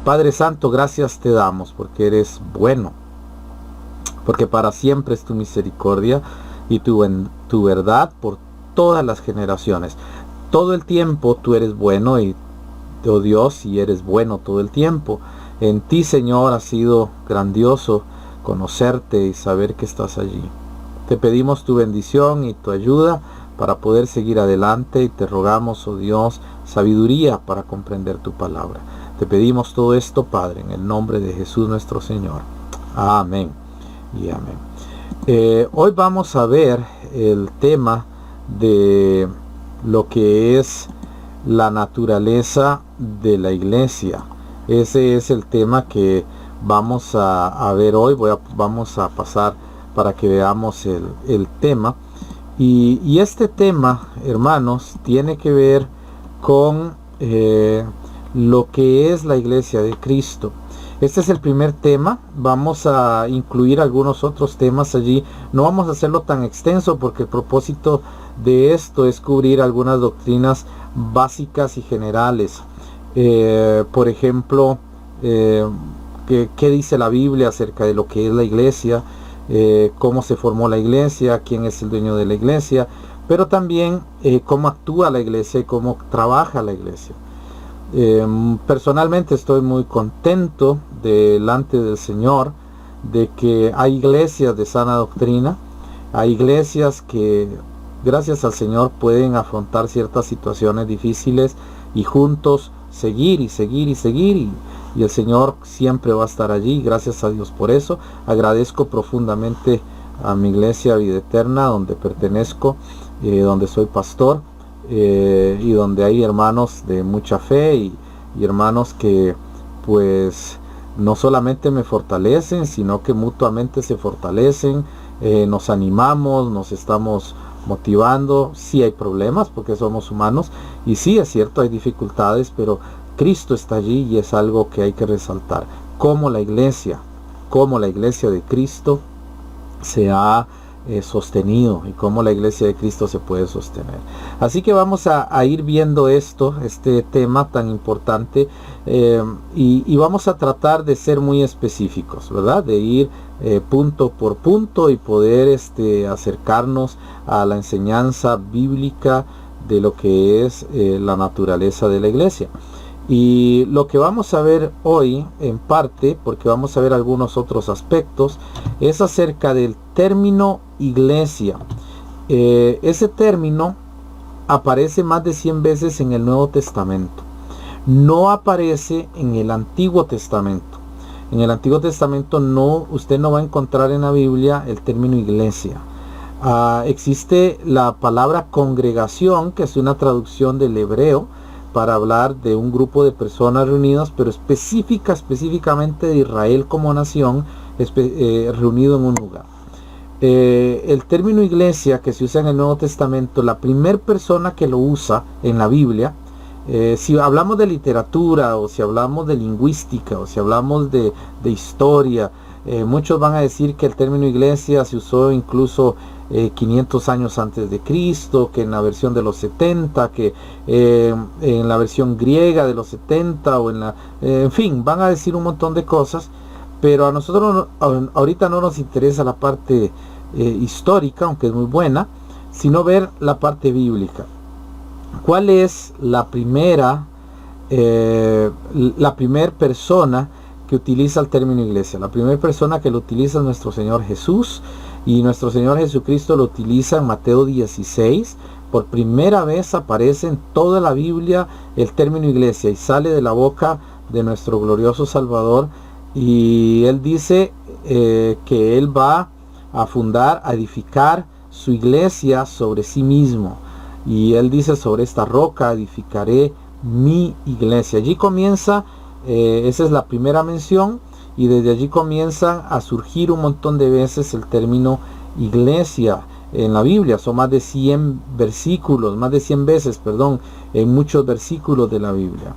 Padre Santo, gracias te damos porque eres bueno, porque para siempre es tu misericordia y tu verdad por todas las generaciones. Todo el tiempo tú eres bueno y, oh Dios, y eres bueno todo el tiempo. En ti, Señor, ha sido grandioso conocerte y saber que estás allí. Te pedimos tu bendición y tu ayuda para poder seguir adelante y te rogamos, oh Dios, sabiduría para comprender tu palabra. Te pedimos todo esto, Padre, en el nombre de Jesús nuestro Señor. Amén y amén. Hoy vamos a ver el tema de lo que es la naturaleza de la iglesia. Ese es el tema que vamos a ver hoy. Vamos a pasar para que veamos el tema. Y este tema, hermanos, tiene que ver con lo que es la iglesia de Cristo. Este es el primer tema. Vamos a incluir algunos otros temas allí. No vamos a hacerlo tan extenso porque el propósito de esto es cubrir algunas doctrinas básicas y generales. Por ejemplo, ¿qué dice la Biblia acerca de lo que es la iglesia? Cómo se formó la iglesia, quién es el dueño de la iglesia, pero también cómo actúa la iglesia y cómo trabaja la iglesia. Personalmente estoy muy contento delante del Señor de que hay iglesias de sana doctrina, hay iglesias que gracias al Señor pueden afrontar ciertas situaciones difíciles y juntos seguir y el Señor siempre va a estar allí. Gracias a Dios por eso. Agradezco profundamente a mi iglesia Vida Eterna, donde pertenezco, donde soy pastor, y donde hay hermanos de mucha fe y hermanos que pues no solamente me fortalecen, sino que mutuamente se fortalecen, nos animamos, nos estamos motivando. Sí hay problemas porque somos humanos y sí es cierto, hay dificultades, pero Cristo está allí y es algo que hay que resaltar. Como la iglesia de Cristo se ha sostenido y cómo la iglesia de Cristo se puede sostener. Así que vamos a ir viendo este tema tan importante, y vamos a tratar de ser muy específicos, ¿verdad? De ir punto por punto y poder acercarnos a la enseñanza bíblica de lo que es la naturaleza de la iglesia. Y lo que vamos a ver hoy, en parte, porque vamos a ver algunos otros aspectos, es acerca del término iglesia. Ese término aparece más de 100 veces en el Nuevo Testamento. No aparece en el Antiguo Testamento. En el Antiguo Testamento usted no va a encontrar en la Biblia el término iglesia. Existe la palabra congregación, que es una traducción del hebreo, para hablar de un grupo de personas reunidas, pero específicamente de Israel como nación, reunido en un lugar. El término iglesia que se usa en el Nuevo Testamento, la primera persona que lo usa en la Biblia, si hablamos de literatura o si hablamos de lingüística o si hablamos de historia, muchos van a decir que el término iglesia se usó incluso 500 años antes de Cristo, que en la versión de los 70, que en la versión griega de los 70, o en fin, van a decir un montón de cosas, pero a nosotros ahorita no nos interesa la parte histórica, aunque es muy buena, sino ver la parte bíblica. ¿Cuál es la primera persona que utiliza el término iglesia? La primera persona que lo utiliza es nuestro Señor Jesús, y nuestro Señor Jesucristo lo utiliza en Mateo 16. Por primera vez aparece en toda la Biblia el término iglesia y sale de la boca de nuestro glorioso Salvador, y Él dice que Él va a edificar su iglesia sobre sí mismo, y Él dice: sobre esta roca edificaré mi iglesia. Allí comienza, esa es la primera mención, y desde allí comienzan a surgir un montón de veces el término iglesia en la Biblia. Son más de 100 veces, en muchos versículos de la Biblia.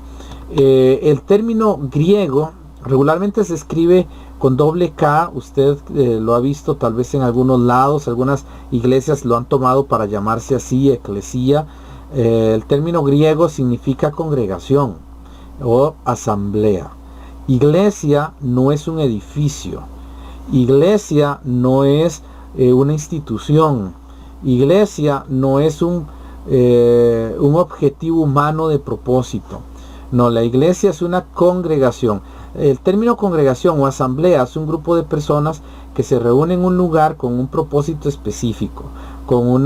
El término griego regularmente se escribe con doble K. Usted lo ha visto tal vez en algunos lados, algunas iglesias lo han tomado para llamarse así, eclesía. El término griego significa congregación o asamblea. Iglesia no es un edificio. Iglesia no es una institución. Iglesia no es un objetivo humano de propósito. No, la iglesia es una congregación. El término congregación o asamblea es un grupo de personas que se reúnen en un lugar con un propósito específico, con un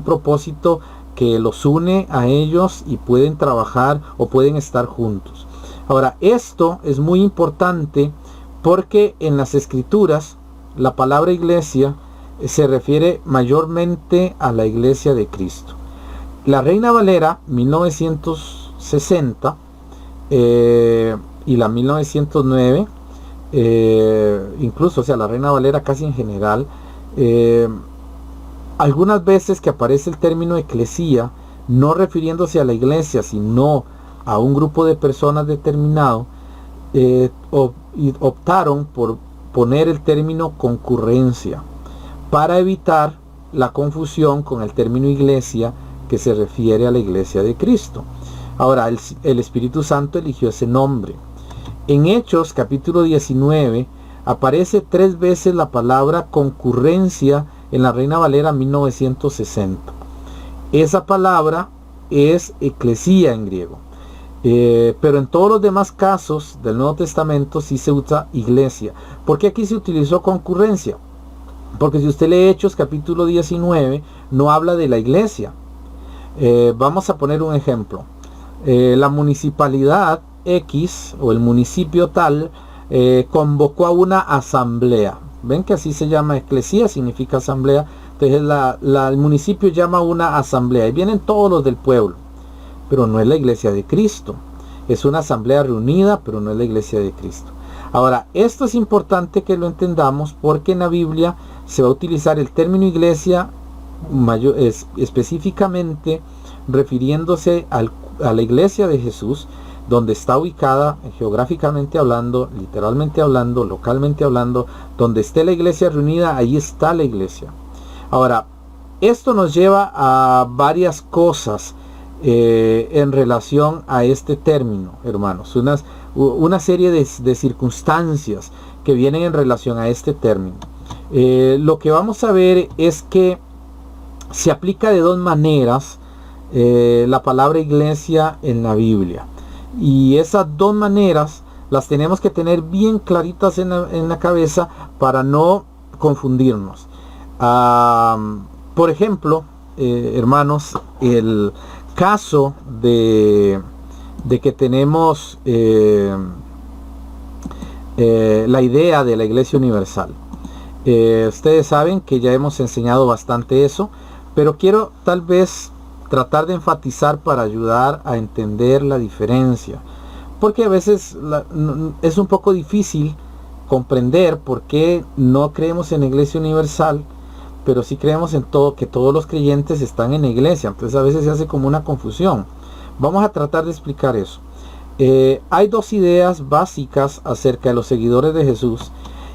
propósito que los une a ellos y pueden trabajar o pueden estar juntos. Ahora, esto es muy importante porque en las escrituras la palabra iglesia se refiere mayormente a la iglesia de Cristo. La Reina Valera 1960 y la 1909, incluso, o sea, la Reina Valera casi en general, algunas veces que aparece el término eclesía, no refiriéndose a la iglesia, sino a un grupo de personas determinado, optaron por poner el término concurrencia para evitar la confusión con el término iglesia, que se refiere a la iglesia de Cristo. Ahora, el Espíritu Santo eligió ese nombre. En Hechos capítulo 19 aparece 3 veces la palabra concurrencia en la Reina Valera 1960. Esa palabra es eclesía en griego. Pero en todos los demás casos del Nuevo Testamento sí se usa iglesia. ¿Por qué aquí se utilizó concurrencia? Porque si usted lee Hechos capítulo 19, no habla de la iglesia. Vamos a poner un ejemplo. La municipalidad X o el municipio tal convocó a una asamblea. Ven que así se llama, eclesía significa asamblea. Entonces el municipio llama una asamblea y vienen todos los del pueblo. Pero no es la iglesia de Cristo. Es una asamblea reunida, pero no es la iglesia de Cristo. Ahora, esto es importante que lo entendamos porque en la Biblia se va a utilizar el término iglesia específicamente refiriéndose a la iglesia de Jesús, donde está ubicada geográficamente hablando, literalmente hablando, localmente hablando, donde esté la iglesia reunida, ahí está la iglesia. Ahora, esto nos lleva a varias cosas en relación a este término, hermanos, una serie de circunstancias que vienen en relación a este término. Lo que vamos a ver es que se aplica de 2 maneras la palabra iglesia en la Biblia, y esas 2 maneras las tenemos que tener bien claritas en la cabeza para no confundirnos. Por ejemplo, hermanos, el caso de que tenemos la idea de la Iglesia Universal. Ustedes saben que ya hemos enseñado bastante eso, pero quiero tal vez tratar de enfatizar para ayudar a entender la diferencia, porque a veces es un poco difícil comprender por qué no creemos en la Iglesia Universal, pero sí creemos en que todos los creyentes están en la iglesia. Entonces a veces se hace como una confusión. Vamos a tratar de explicar eso. Hay 2 ideas básicas acerca de los seguidores de Jesús,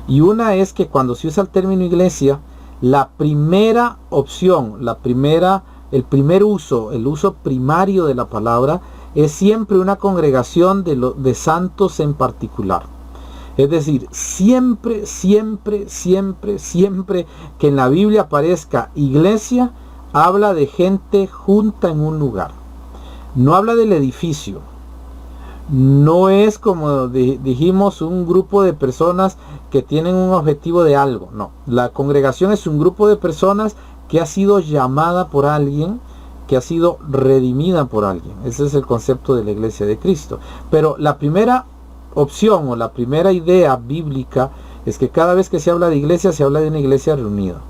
y una es que cuando se usa el término iglesia, la primera opción, el primer uso, el uso primario de la palabra es siempre una congregación de santos en particular. Es decir, siempre que en la Biblia aparezca iglesia, habla de gente junta en un lugar. No habla del edificio. No es, como dijimos, un grupo de personas que tienen un objetivo de algo. No, la congregación es un grupo de personas que ha sido llamada por alguien, que ha sido redimida por alguien. Ese es el concepto de la iglesia de Cristo. Pero la primera opción o la primera idea bíblica es que cada vez que se habla de iglesia, se habla de una iglesia reunida.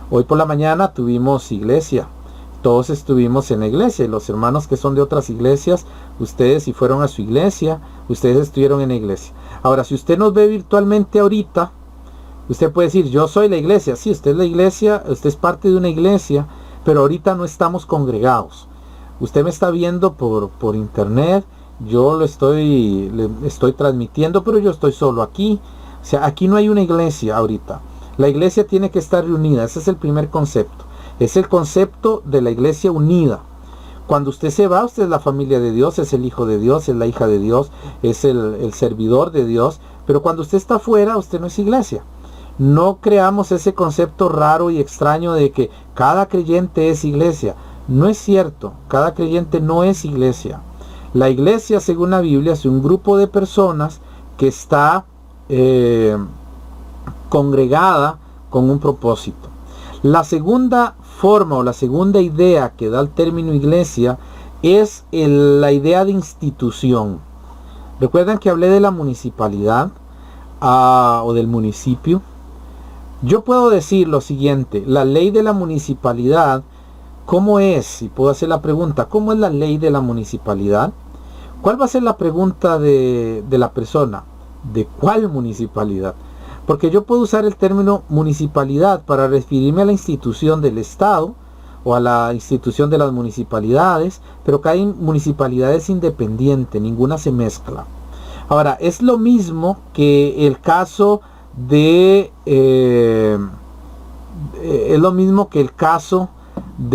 Hoy por la mañana tuvimos iglesia, todos estuvimos en la iglesia, y los hermanos que son de otras iglesias, ustedes si fueron a su iglesia, ustedes estuvieron en la iglesia. Ahora, si usted nos ve virtualmente ahorita, usted puede decir, yo soy la iglesia. Sí, usted es la iglesia, usted es parte de una iglesia, pero ahorita no estamos congregados. Usted me está viendo por internet, yo le estoy transmitiendo, pero yo estoy solo aquí. O sea, aquí no hay una iglesia ahorita. La iglesia tiene que estar reunida. Ese es el primer concepto. Es el concepto de la iglesia unida. Cuando usted se va, usted es la familia de Dios, es el hijo de Dios, es la hija de Dios, es el servidor de Dios. Pero cuando usted está fuera, usted no es iglesia. No creamos ese concepto raro y extraño de que cada creyente es iglesia. No es cierto, cada creyente no es iglesia. La iglesia, según la Biblia, es un grupo de personas que está congregada con un propósito. La segunda forma o la segunda idea que da el término iglesia es la idea de institución. Recuerdan que hablé de la municipalidad o del municipio. Yo puedo decir lo siguiente: la ley de la municipalidad, ¿cómo es? Y puedo hacer la pregunta: ¿cómo es la ley de la municipalidad? ¿Cuál va a ser la pregunta de la persona? ¿De cuál municipalidad? Porque yo puedo usar el término municipalidad para referirme a la institución del Estado o a la institución de las municipalidades, pero que hay municipalidades independientes, ninguna se mezcla. Ahora, es lo mismo que el caso de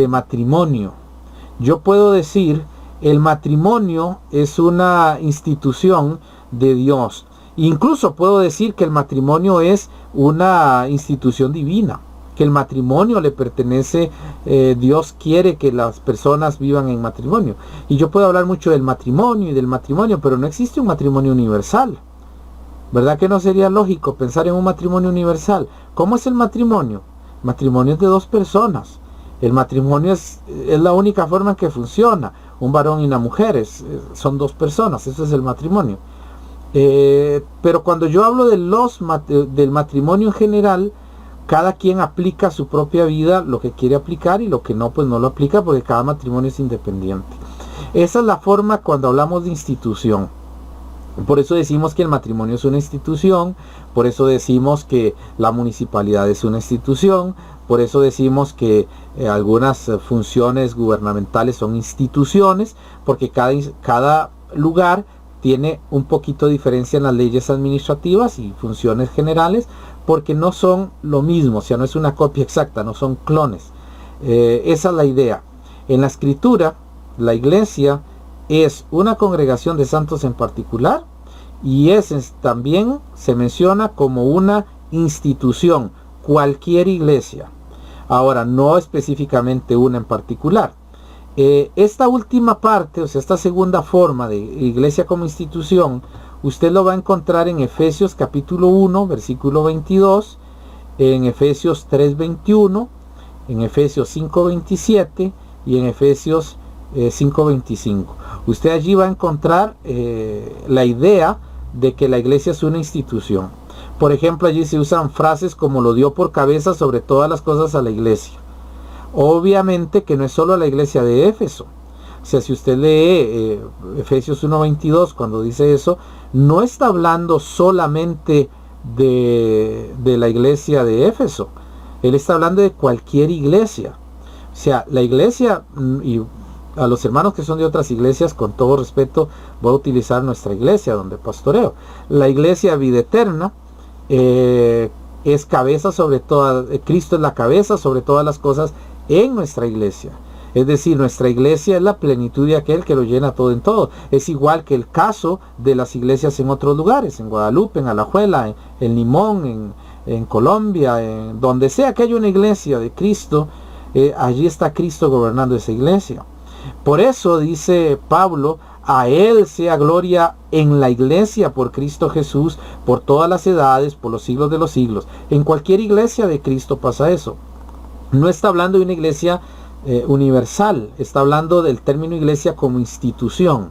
matrimonio. Yo puedo decir, el matrimonio es una institución de Dios. Incluso puedo decir que el matrimonio es una institución divina, que el matrimonio le pertenece, Dios quiere que las personas vivan en matrimonio. Y yo puedo hablar mucho del matrimonio y del matrimonio, pero no existe un matrimonio universal. ¿Verdad que no sería lógico pensar en un matrimonio universal? ¿Cómo es el matrimonio? El matrimonio es de dos personas. El matrimonio es la única forma en que funciona. Un varón y una mujer son dos personas, eso es el matrimonio. Pero cuando yo hablo del matrimonio en general, cada quien aplica a su propia vida lo que quiere aplicar, y lo que no, pues no lo aplica, porque cada matrimonio es independiente. Esa es la forma cuando hablamos de institución. Por eso decimos que el matrimonio es una institución, por eso decimos que la municipalidad es una institución, por eso decimos que algunas funciones gubernamentales son instituciones, porque cada lugar tiene un poquito de diferencia en las leyes administrativas y funciones generales, porque no son lo mismo, o sea, no es una copia exacta, no son clones. Esa es la idea. En la escritura, la iglesia es una congregación de santos en particular, y también se menciona como una institución, cualquier iglesia. Ahora, no específicamente una en particular. Esta última parte, o sea, esta segunda forma de iglesia como institución, usted lo va a encontrar en Efesios capítulo 1, versículo 22, en Efesios 3, 21, en Efesios 5, 27 y en Efesios 5, 25. Usted allí va a encontrar la idea de que la iglesia es una institución. Por ejemplo, allí se usan frases como: lo dio por cabeza sobre todas las cosas a la iglesia. Obviamente que no es solo a la iglesia de Éfeso. O sea, si usted lee Efesios 1:22, cuando dice eso, no está hablando solamente de la iglesia de Éfeso. Él está hablando de cualquier iglesia. O sea, la iglesia, y a los hermanos que son de otras iglesias, con todo respeto, voy a utilizar nuestra iglesia donde pastoreo. La iglesia Vida Eterna es cabeza sobre todas, Cristo es la cabeza sobre todas las cosas en nuestra iglesia. Es decir, nuestra iglesia es la plenitud de aquel que lo llena todo en todo. Es igual que el caso de las iglesias en otros lugares, en Guadalupe, en Alajuela, en Limón, en Colombia, en donde sea que haya una iglesia de Cristo, allí está Cristo gobernando esa iglesia. Por eso dice Pablo: a Él sea gloria en la iglesia por Cristo Jesús, por todas las edades, por los siglos de los siglos. En cualquier iglesia de Cristo pasa eso. No está hablando de una iglesia universal, está hablando del término iglesia como institución.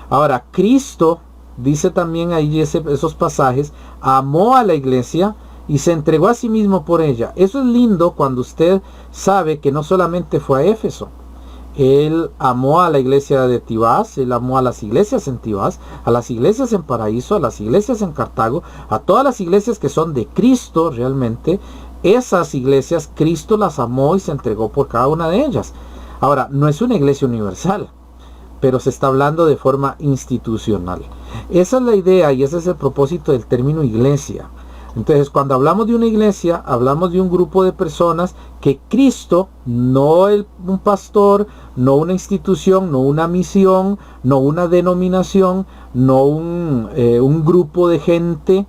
Ahora, Cristo, dice también ahí esos pasajes, amó a la iglesia y se entregó a sí mismo por ella. Eso es lindo cuando usted sabe que no solamente fue a Éfeso. Él amó a la iglesia de Tibás, él amó a las iglesias en Tibás, a las iglesias en Paraíso, a las iglesias en Cartago, a todas las iglesias que son de Cristo realmente. Esas iglesias Cristo las amó y se entregó por cada una de ellas. Ahora, no es una iglesia universal, pero se está hablando de forma institucional. Esa es la idea y ese es el propósito del término iglesia. Entonces, cuando hablamos de una iglesia, hablamos de un grupo de personas que Cristo, no un pastor, no una institución, no una misión, no una denominación, no un grupo de gente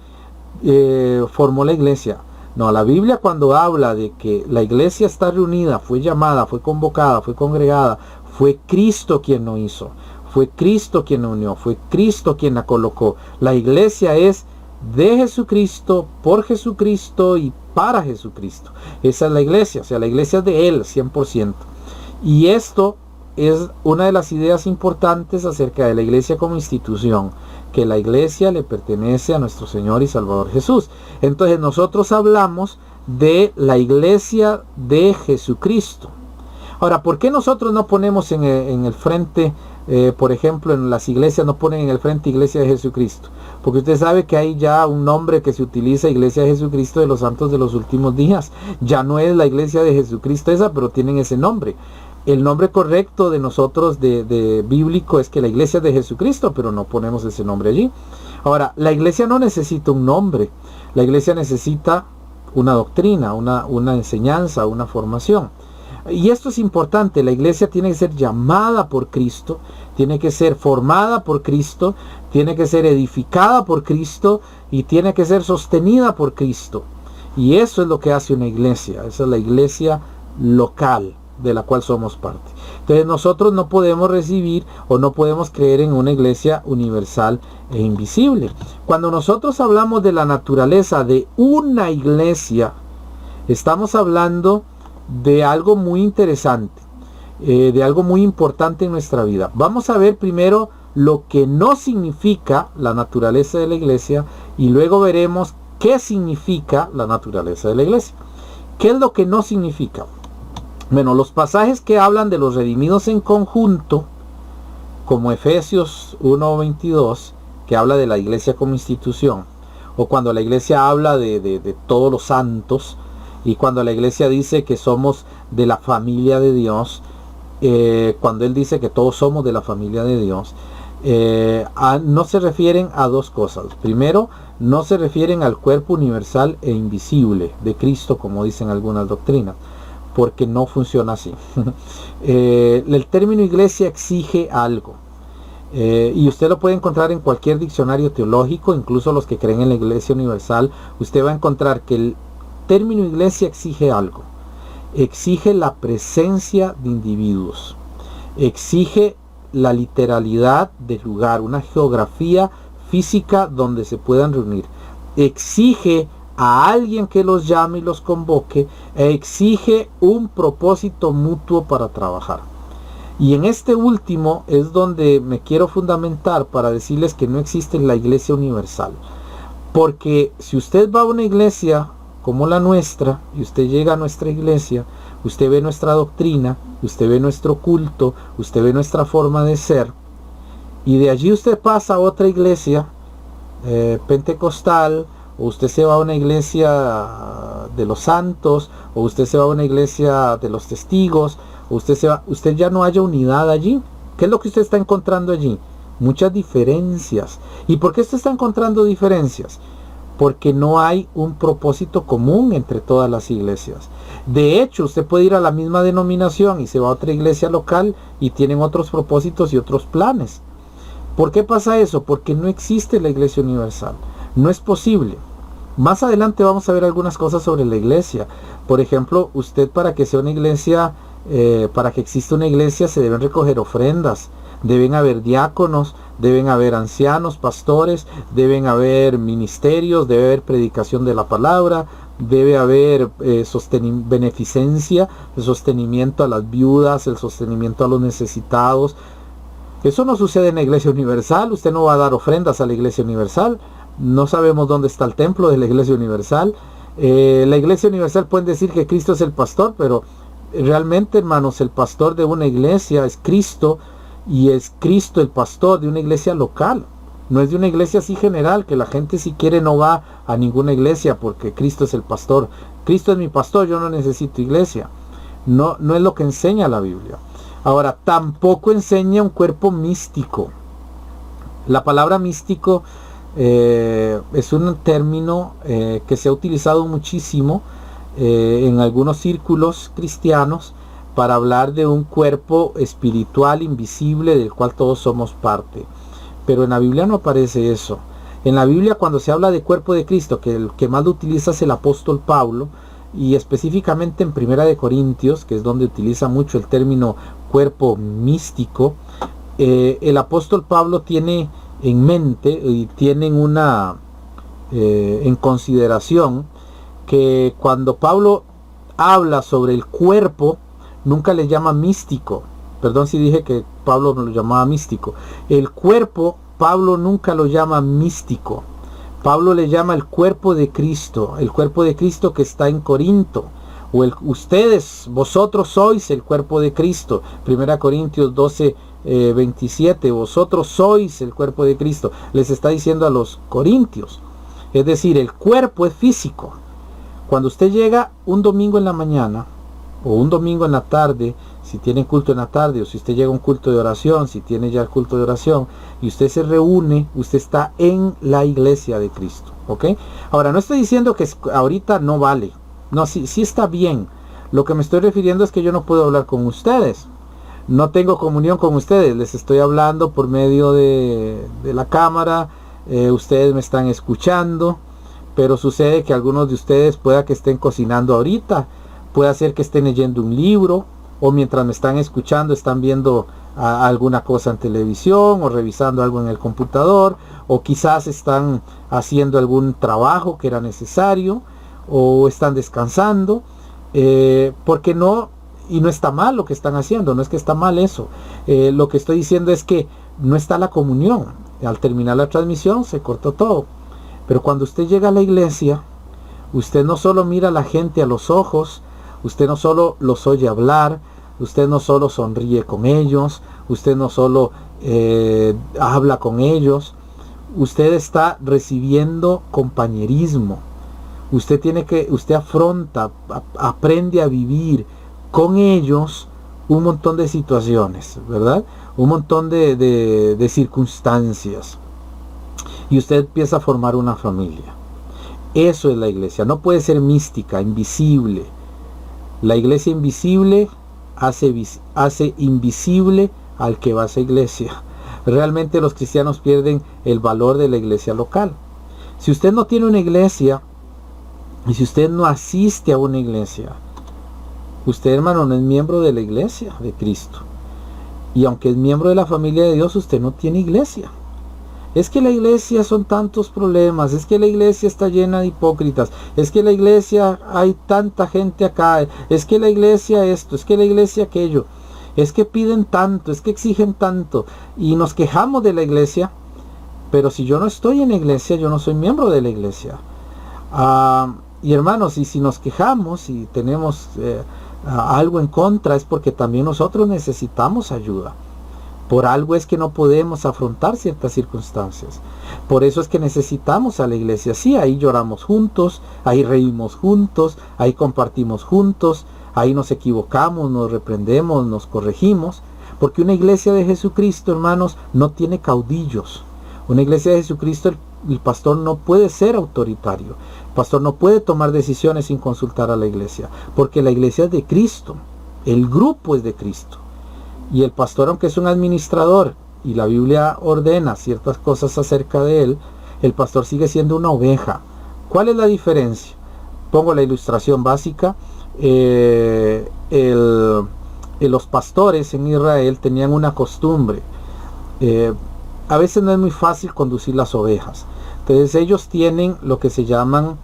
formó la iglesia. No, la Biblia cuando habla de que la iglesia está reunida, fue llamada, fue convocada, fue congregada, fue Cristo quien lo hizo, fue Cristo quien la unió, fue Cristo quien la colocó. La iglesia es de Jesucristo, por Jesucristo y para Jesucristo. Esa es la iglesia, o sea, la iglesia es de Él, 100%. Y esto es una de las ideas importantes acerca de la iglesia como institución, que la iglesia le pertenece a nuestro Señor y Salvador Jesús. Entonces nosotros hablamos de la iglesia de Jesucristo. Ahora, ¿por qué nosotros no ponemos en el frente, por ejemplo, en las iglesias no ponen en el frente iglesia de Jesucristo? Porque usted sabe que hay ya un nombre que se utiliza, iglesia de Jesucristo de los santos de los últimos días. Ya no es la iglesia de Jesucristo esa, pero tienen ese nombre. El nombre correcto de nosotros de bíblico es que la iglesia es de Jesucristo, pero no ponemos ese nombre allí. Ahora, la iglesia no necesita un nombre. La iglesia necesita una doctrina, una enseñanza, una formación. Y esto es importante. La iglesia tiene que ser llamada por Cristo, tiene que ser formada por Cristo, tiene que ser edificada por Cristo y tiene que ser sostenida por Cristo. Y eso es lo que hace una iglesia. Esa es la iglesia local de la cual somos parte. Entonces nosotros no podemos recibir o no podemos creer en una iglesia universal e invisible. Cuando nosotros hablamos de la naturaleza de una iglesia, estamos hablando de algo muy interesante, de algo muy importante en nuestra vida. Vamos a ver primero lo que no significa la naturaleza de la iglesia y luego veremos qué significa la naturaleza de la iglesia. ¿Qué es lo que no significa? Bueno, los pasajes que hablan de los redimidos en conjunto, como Efesios 1:22, que habla de la iglesia como institución, o cuando la iglesia habla de todos los santos, y cuando la iglesia dice que somos de la familia de Dios, cuando él dice que todos somos de la familia de Dios, no se refieren a dos cosas. Primero, no se refieren al cuerpo universal e invisible de Cristo, como dicen algunas doctrinas, porque no funciona así. El término iglesia exige algo, y usted lo puede encontrar en cualquier diccionario teológico, incluso los que creen en la iglesia universal. Usted va a encontrar que el término iglesia exige algo. Exige la presencia de individuos, exige la literalidad del lugar, una geografía física donde se puedan reunir, exige a alguien que los llame y los convoque, e exige un propósito mutuo para trabajar. Y en este último es donde me quiero fundamentar para decirles que no existe la iglesia universal, porque si usted va a una iglesia como la nuestra y usted llega a nuestra iglesia, usted ve nuestra doctrina, usted ve nuestro culto, usted ve nuestra forma de ser, y de allí usted pasa a otra iglesia pentecostal, o usted se va a una iglesia de los santos, o usted se va a una iglesia de los testigos, o usted ya no haya unidad allí. ¿Qué es lo que usted está encontrando allí? Muchas diferencias. ¿Y por qué usted está encontrando diferencias? Porque no hay un propósito común entre todas las iglesias. De hecho, usted puede ir a la misma denominación y se va a otra iglesia local y tienen otros propósitos y otros planes. ¿Por qué pasa eso? Porque no existe la iglesia universal. No es posible. Más adelante vamos a ver algunas cosas sobre la iglesia. Por ejemplo, usted, para que sea una iglesia, para que exista una iglesia, se deben recoger ofrendas. Deben haber diáconos, deben haber ancianos, pastores, deben haber ministerios, debe haber predicación de la palabra, debe haber beneficencia, el sostenimiento a las viudas, el sostenimiento a los necesitados. Eso no sucede en la iglesia universal. Usted no va a dar ofrendas a la iglesia universal. No sabemos dónde está el templo de la iglesia universal. La iglesia universal pueden decir que Cristo es el pastor, pero realmente, hermanos, el pastor de una iglesia es Cristo, y es Cristo el pastor de una iglesia local. No es de una iglesia así general, que la gente si quiere no va a ninguna iglesia porque Cristo es el pastor. Cristo es mi pastor, yo no necesito iglesia. No es lo que enseña la Biblia. Ahora, tampoco enseña un cuerpo místico. La palabra místico Es un término que se ha utilizado muchísimo en algunos círculos cristianos para hablar de un cuerpo espiritual invisible del cual todos somos parte. Pero en la Biblia no aparece eso. En la Biblia, cuando se habla de cuerpo de Cristo, que el que más lo utiliza es el apóstol Pablo, y específicamente en Primera de Corintios, que es donde utiliza mucho el término cuerpo místico, el apóstol Pablo tiene en mente y tienen una en consideración que cuando Pablo habla sobre el cuerpo, nunca le llama místico. Perdón si dije que Pablo lo llamaba místico. El cuerpo, Pablo nunca lo llama místico. Pablo le llama el cuerpo de Cristo que está en Corinto. O vosotros sois el cuerpo de Cristo. 1 Corintios 12, 27. Vosotros sois el cuerpo de Cristo. Les está diciendo a los corintios. Es decir, el cuerpo es físico. Cuando usted llega un domingo en la mañana o un domingo en la tarde, si tiene culto en la tarde, o si usted llega a un culto de oración, si tiene ya el culto de oración, y usted se reúne, usted está en la iglesia de Cristo, ¿ok? Ahora, no estoy diciendo que ahorita no vale, no, sí está bien. Lo que me estoy refiriendo es que yo no puedo hablar con ustedes, no tengo comunión con ustedes, les estoy hablando por medio de la cámara, ustedes me están escuchando, pero sucede que algunos de ustedes pueda que estén cocinando ahorita, puede ser que estén leyendo un libro, o mientras me están escuchando están viendo alguna cosa en televisión, o revisando algo en el computador, o quizás están haciendo algún trabajo que era necesario, o están descansando, porque no, y no está mal lo que están haciendo, no es que está mal eso, lo que estoy diciendo es que no está la comunión. Al terminar la transmisión se cortó todo. Pero cuando usted llega a la iglesia, usted no solo mira a la gente a los ojos, usted no solo los oye hablar, usted no solo sonríe con ellos, usted no solo habla con ellos, usted está recibiendo compañerismo. Usted afronta, aprende a vivir con ellos un montón de situaciones, ¿verdad? Un montón de circunstancias. Y usted empieza a formar una familia. Eso es la iglesia. No puede ser mística, invisible. La iglesia invisible hace invisible al que va a esa iglesia. Realmente los cristianos pierden el valor de la iglesia local. Si usted no tiene una iglesia, y si usted no asiste a una iglesia, usted, hermano, no es miembro de la iglesia de Cristo. Y aunque es miembro de la familia de Dios, usted no tiene iglesia. Es que la iglesia son tantos problemas, es que la iglesia está llena de hipócritas, es que la iglesia hay tanta gente acá, es que la iglesia esto, es que la iglesia aquello, es que piden tanto, es que exigen tanto, y nos quejamos de la iglesia, pero si yo no estoy en la iglesia, yo no soy miembro de la iglesia. Y hermanos, y si nos quejamos y tenemos algo en contra, es porque también nosotros necesitamos ayuda. Por algo es que no podemos afrontar ciertas circunstancias. Por eso es que necesitamos a la iglesia. Sí, ahí lloramos juntos, ahí reímos juntos, ahí compartimos juntos, ahí nos equivocamos, nos reprendemos, nos corregimos. Porque una iglesia de Jesucristo, hermanos, no tiene caudillos. Una iglesia de Jesucristo, el pastor no puede ser autoritario. El pastor no puede tomar decisiones sin consultar a la iglesia. Porque la iglesia es de Cristo. El grupo es de Cristo. Y el pastor, aunque es un administrador y la Biblia ordena ciertas cosas acerca de él, el pastor sigue siendo una oveja. ¿Cuál es la diferencia? Pongo la ilustración básica. Los pastores en Israel tenían una costumbre. A veces no es muy fácil conducir las ovejas. Entonces ellos tienen lo que se llaman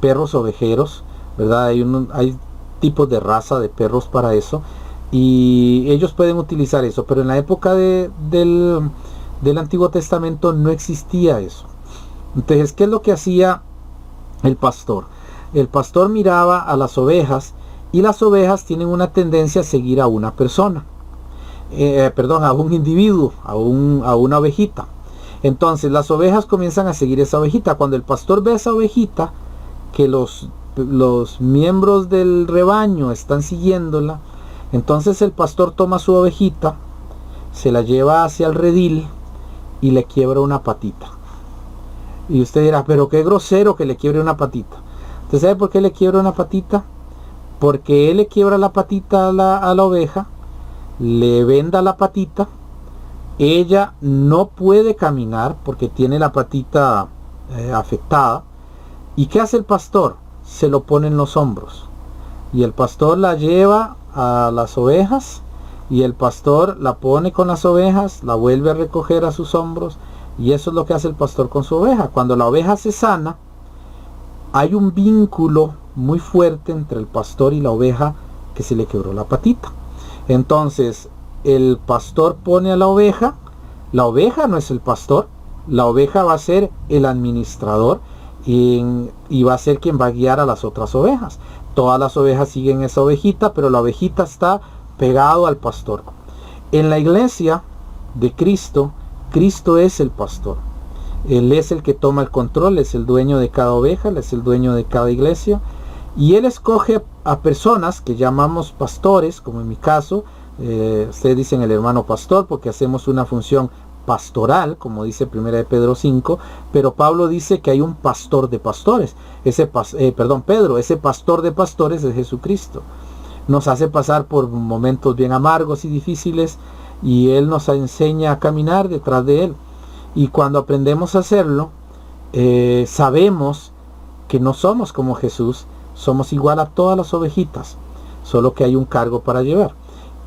perros ovejeros, ¿verdad? Hay tipos de raza de perros para eso. Y ellos pueden utilizar eso, pero en la época del Antiguo Testamento no existía eso. Entonces, ¿qué es lo que hacía el pastor? El pastor miraba a las ovejas, y las ovejas tienen una tendencia a seguir a una persona, a un individuo, a una ovejita. Entonces las ovejas comienzan a seguir esa ovejita. Cuando el pastor ve a esa ovejita, que los miembros del rebaño están siguiéndola, entonces el pastor toma su ovejita, se la lleva hacia el redil y le quiebra una patita. Y usted dirá, pero qué grosero que le quiebre una patita. ¿Usted sabe por qué le quiebra una patita? Porque él le quiebra la patita a la oveja, le venda la patita, ella no puede caminar porque tiene la patita afectada. ¿Y qué hace el pastor? Se lo pone en los hombros. Y el pastor la lleva a las ovejas, y el pastor la pone con las ovejas, la vuelve a recoger a sus hombros, y eso es lo que hace el pastor con su oveja. Cuando la oveja se sana, hay un vínculo muy fuerte entre el pastor y la oveja que se le quebró la patita. Entonces, el pastor pone a la oveja no es el pastor, la oveja va a ser el administrador y va a ser quien va a guiar a las otras ovejas. Todas las ovejas siguen esa ovejita, pero la ovejita está pegado al pastor. En la iglesia de Cristo, Cristo es el pastor. Él es el que toma el control, es el dueño de cada oveja, él es el dueño de cada iglesia. Y él escoge a personas que llamamos pastores, como en mi caso. Ustedes dicen el hermano pastor porque hacemos una función pastoral, como dice 1 de Pedro 5, pero Pablo dice que hay un pastor de pastores. Pedro, ese pastor de pastores es Jesucristo. Nos hace pasar por momentos bien amargos y difíciles, y él nos enseña a caminar detrás de él. Y cuando aprendemos a hacerlo, sabemos que no somos como Jesús, somos igual a todas las ovejitas, solo que hay un cargo para llevar.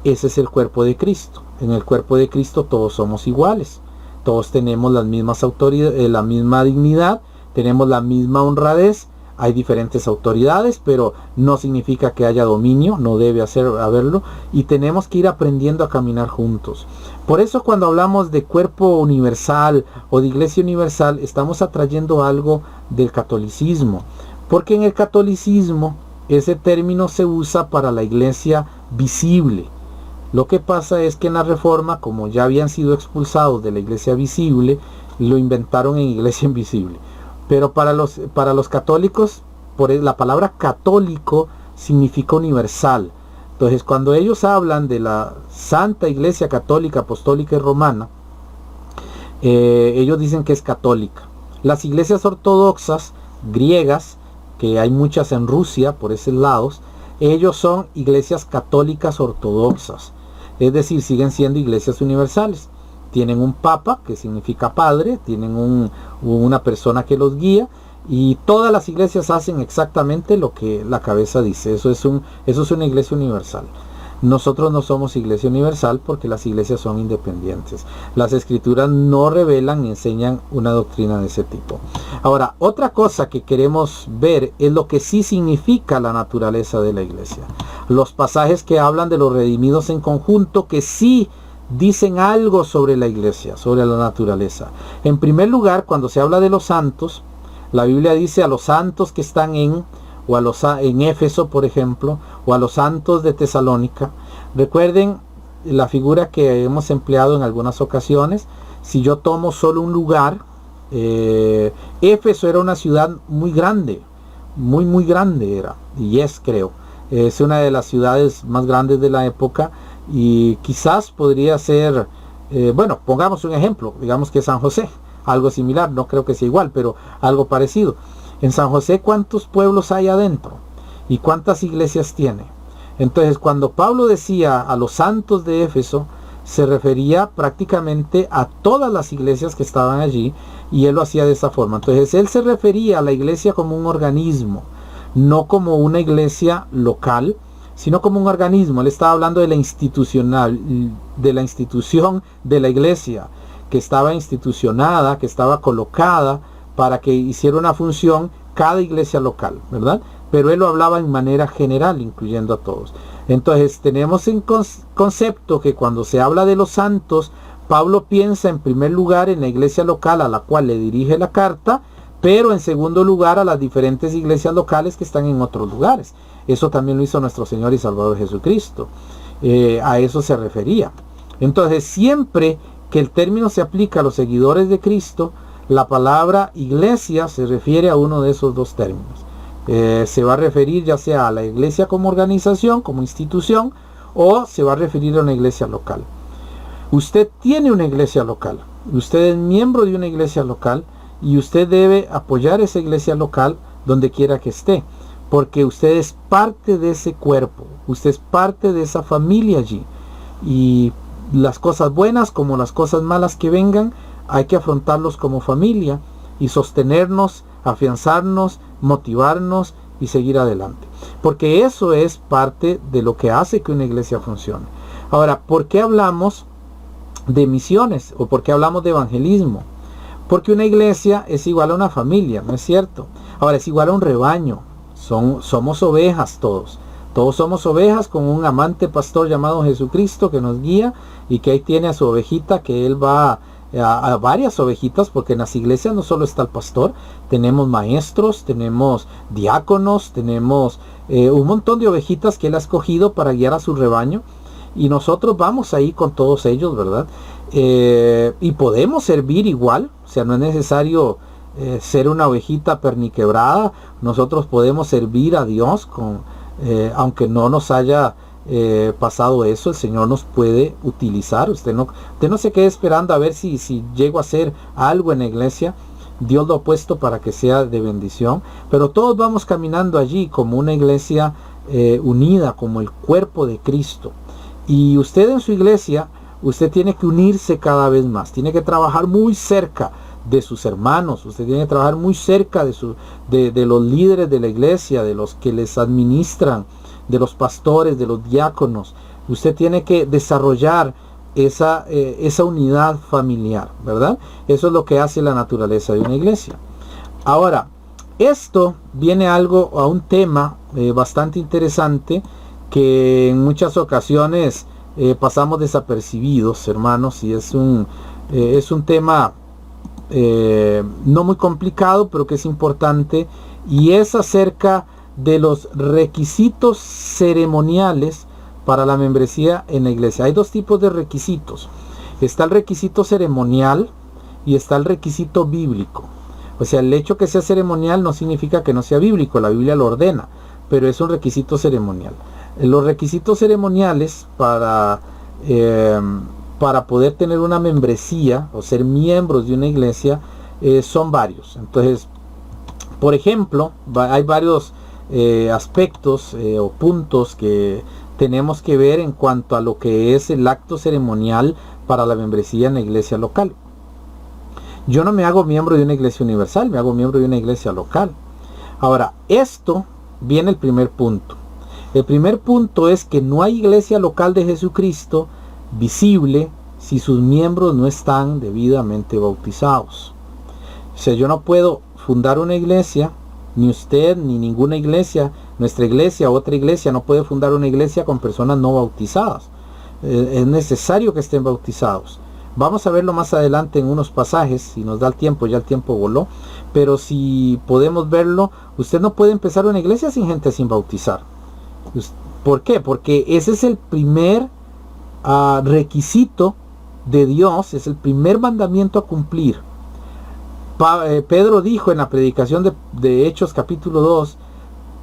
Ese es el cuerpo de Cristo. En el cuerpo de Cristo todos somos iguales, todos tenemos las mismas autoridades, la misma dignidad, tenemos la misma honradez. Hay diferentes autoridades, pero no significa que haya dominio, no debe haberlo, y tenemos que ir aprendiendo a caminar juntos. Por eso cuando hablamos de cuerpo universal o de iglesia universal, estamos atrayendo algo del catolicismo, porque en el catolicismo ese término se usa para la iglesia visible. Lo que pasa es que en la Reforma, como ya habían sido expulsados de la iglesia visible, lo inventaron en iglesia invisible. Pero para los católicos, la palabra católico significa universal. Entonces, cuando ellos hablan de la Santa Iglesia Católica, Apostólica y Romana, ellos dicen que es católica. Las iglesias ortodoxas griegas, que hay muchas en Rusia, por esos lados, ellos son iglesias católicas ortodoxas. Es decir, siguen siendo iglesias universales. Tienen un papa, que significa padre, tienen una persona que los guía, y todas las iglesias hacen exactamente lo que la cabeza dice. Eso es una iglesia universal. Nosotros no somos iglesia universal porque las iglesias son independientes. Las escrituras no revelan ni enseñan una doctrina de ese tipo. Ahora, otra cosa que queremos ver es lo que sí significa la naturaleza de la iglesia. Los pasajes que hablan de los redimidos en conjunto, que sí dicen algo sobre la iglesia, sobre la naturaleza. En primer lugar, cuando se habla de los santos, la Biblia dice a los santos que están en Éfeso, por ejemplo, o a los santos de Tesalónica. Recuerden la figura que hemos empleado en algunas ocasiones. Si yo tomo solo un lugar, Éfeso era una ciudad muy grande, muy grande era, y creo, es una de las ciudades más grandes de la época. Y quizás podría ser, pongamos un ejemplo, digamos que San José, algo similar, no creo que sea igual, pero algo parecido. En San José, ¿cuántos pueblos hay adentro? ¿Y cuántas iglesias tiene? Entonces, cuando Pablo decía a los santos de Éfeso, se refería prácticamente a todas las iglesias que estaban allí, y él lo hacía de esa forma. Entonces, él se refería a la iglesia como un organismo, no como una iglesia local, sino como un organismo. Él estaba hablando de la institución de la iglesia, que estaba institucionada, que estaba colocada para que hiciera una función cada iglesia local, ¿verdad? Pero él lo hablaba en manera general, incluyendo a todos. Entonces tenemos en concepto que cuando se habla de los santos, Pablo piensa en primer lugar en la iglesia local a la cual le dirige la carta, pero en segundo lugar a las diferentes iglesias locales que están en otros lugares. Eso también lo hizo nuestro Señor y Salvador Jesucristo. A eso se refería. Entonces, siempre que el término se aplica a los seguidores de Cristo, la palabra iglesia se refiere a uno de esos dos términos. Se va a referir ya sea a la iglesia como organización, como institución, o se va a referir a una iglesia local. Usted tiene una iglesia local. Usted es miembro de una iglesia local, y usted debe apoyar esa iglesia local donde quiera que esté, porque usted es parte de ese cuerpo, usted es parte de esa familia allí, y las cosas buenas como las cosas malas que vengan hay que afrontarlos como familia y sostenernos, afianzarnos, motivarnos y seguir adelante, porque eso es parte de lo que hace que una iglesia funcione. Ahora, ¿por qué hablamos de misiones o por qué hablamos de evangelismo? Porque una iglesia es igual a una familia, ¿no es cierto? Ahora, es igual a un rebaño. Somos ovejas todos. Todos somos ovejas con un amante pastor llamado Jesucristo que nos guía y que ahí tiene a su ovejita, que él va a varias ovejitas, porque en las iglesias no solo está el pastor, tenemos maestros, tenemos diáconos, tenemos un montón de ovejitas que él ha escogido para guiar a su rebaño, y nosotros vamos ahí con todos ellos, ¿verdad? Y podemos servir igual, o sea, no es necesario ser una ovejita perniquebrada. Nosotros podemos servir a Dios aunque no nos haya pasado eso. El Señor nos puede utilizar. Usted no se quede esperando a ver si llego a hacer algo en la iglesia. Dios lo ha puesto para que sea de bendición, pero todos vamos caminando allí como una iglesia unida, como el cuerpo de Cristo. Y usted en su iglesia, usted tiene que unirse cada vez más, tiene que trabajar muy cerca de sus hermanos, usted tiene que trabajar muy cerca de los líderes de la iglesia, de los que les administran, de los pastores, de los diáconos. Usted tiene que desarrollar esa unidad familiar, ¿verdad? Eso es lo que hace la naturaleza de una iglesia. Ahora, esto viene a un tema bastante interesante que en muchas ocasiones pasamos desapercibidos, hermanos, y es un tema no muy complicado, pero que es importante, y es acerca de los requisitos ceremoniales para la membresía en la iglesia. Hay dos tipos de requisitos. Está el requisito ceremonial y está el requisito bíblico. O sea, el hecho que sea ceremonial no significa que no sea bíblico, la Biblia lo ordena, pero es un requisito ceremonial. Los requisitos ceremoniales para poder tener una membresía o ser miembros de una iglesia son varios. Entonces, por ejemplo, hay varios aspectos o puntos que tenemos que ver en cuanto a lo que es el acto ceremonial para la membresía en la iglesia local. Yo no me hago miembro de una iglesia universal, me hago miembro de una iglesia local. Ahora, esto viene el primer punto. El primer punto es que no hay iglesia local de Jesucristo visible si sus miembros no están debidamente bautizados. O sea, yo no puedo fundar una iglesia, ni usted, ni ninguna iglesia, nuestra iglesia o otra iglesia no puede fundar una iglesia con personas no bautizadas. Es necesario que estén bautizados. Vamos a verlo más adelante en unos pasajes, si nos da el tiempo, ya el tiempo voló, pero si podemos verlo, usted no puede empezar una iglesia sin gente sin bautizar. ¿Por qué? Porque ese es el primer requisito de Dios, es el primer mandamiento a cumplir. Pedro dijo en la predicación de Hechos capítulo 2,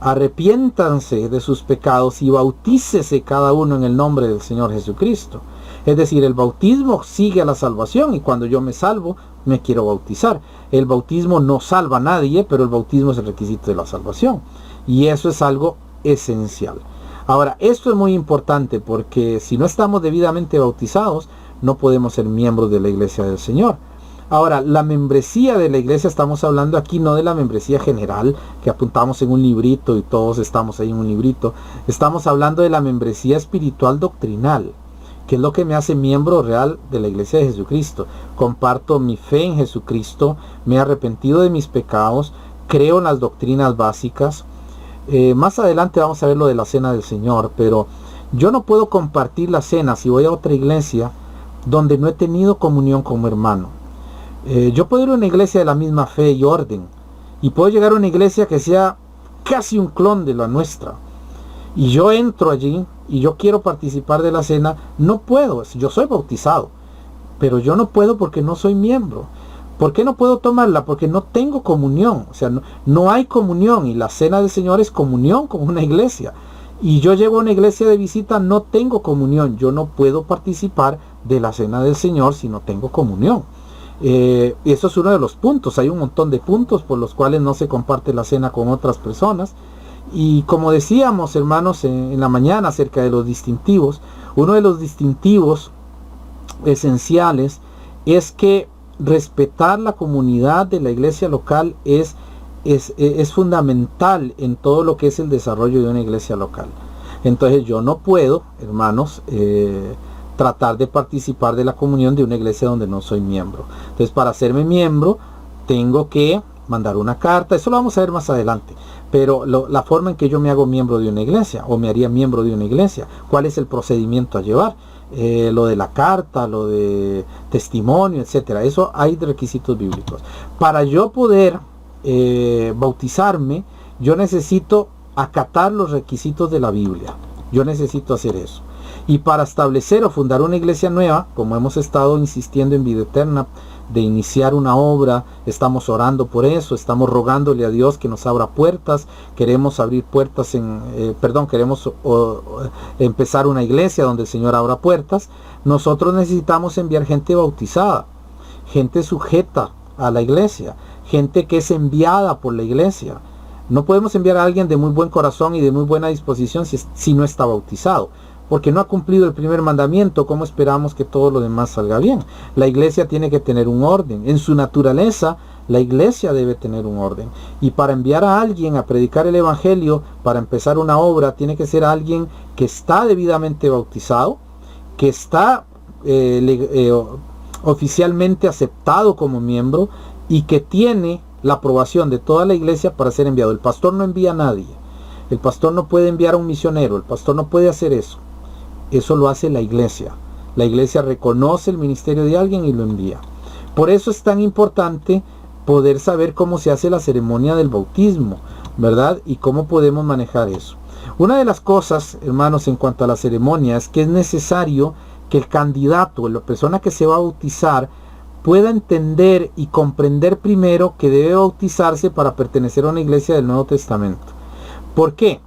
arrepiéntanse de sus pecados y bautícese cada uno en el nombre del Señor Jesucristo. Es decir, el bautismo sigue a la salvación, y cuando yo me salvo, me quiero bautizar. El bautismo no salva a nadie, pero el bautismo es el requisito de la salvación. Y eso es algo esencial. Ahora, esto es muy importante porque si no estamos debidamente bautizados, no podemos ser miembros de la iglesia del Señor. Ahora, la membresía de la iglesia, estamos hablando aquí no de la membresía general que apuntamos en un librito y todos estamos ahí en un librito. Estamos hablando de la membresía espiritual doctrinal, que es lo que me hace miembro real de la iglesia de Jesucristo. Comparto mi fe en Jesucristo, me he arrepentido de mis pecados, creo en las doctrinas básicas. Más adelante vamos a ver lo de la cena del Señor, pero yo no puedo compartir la cena si voy a otra iglesia donde no he tenido comunión como hermano. Yo puedo ir a una iglesia de la misma fe y orden, y puedo llegar a una iglesia que sea casi un clon de la nuestra, y yo entro allí y yo quiero participar de la cena. No puedo, yo soy bautizado, pero yo no puedo porque no soy miembro. ¿Por qué no puedo tomarla? Porque no tengo comunión. O sea, no hay comunión, y la cena del Señor es comunión con una iglesia. Y yo llego a una iglesia de visita, no tengo comunión. Yo no puedo participar de la cena del Señor si no tengo comunión. Eso es uno de los puntos. Hay un montón de puntos por los cuales no se comparte la cena con otras personas. Y como decíamos, hermanos, en la mañana acerca de los distintivos, uno de los distintivos esenciales es que respetar la comunidad de la iglesia local es fundamental en todo lo que es el desarrollo de una iglesia local. Entonces yo no puedo, hermanos, tratar de participar de la comunión de una iglesia donde no soy miembro. Entonces, para hacerme miembro tengo que mandar una carta. Eso lo vamos a ver más adelante. Pero la forma en que yo me hago miembro de una iglesia o me haría miembro de una iglesia, cuál es el procedimiento a llevar, lo de la carta, lo de testimonio, etcétera. Eso hay requisitos bíblicos. Para yo poder bautizarme, yo necesito acatar los requisitos de la Biblia. Yo necesito hacer eso. Y para establecer o fundar una iglesia nueva, como hemos estado insistiendo en Vida Eterna, de iniciar una obra, estamos orando por eso, estamos rogándole a Dios que nos abra puertas, queremos abrir puertas queremos empezar una iglesia donde el Señor abra puertas. Nosotros necesitamos enviar gente bautizada, gente sujeta a la iglesia, gente que es enviada por la iglesia. No podemos enviar a alguien de muy buen corazón y de muy buena disposición si no está bautizado, porque no ha cumplido el primer mandamiento. ¿Cómo esperamos que todo lo demás salga bien? La iglesia tiene que tener un orden. En su naturaleza, la iglesia debe tener un orden. Y para enviar a alguien a predicar el evangelio, para empezar una obra, tiene que ser alguien que está debidamente bautizado, que está oficialmente aceptado como miembro y que tiene la aprobación de toda la iglesia para ser enviado. El pastor no envía a nadie. El pastor no puede enviar a un misionero. El pastor no puede hacer eso. Eso lo hace la iglesia. La iglesia reconoce el ministerio de alguien y lo envía. Por eso es tan importante poder saber cómo se hace la ceremonia del bautismo, ¿verdad? Y cómo podemos manejar eso. Una de las cosas, hermanos, en cuanto a la ceremonia, es que es necesario que el candidato, la persona que se va a bautizar, pueda entender y comprender primero que debe bautizarse para pertenecer a una iglesia del Nuevo Testamento. ¿Por qué?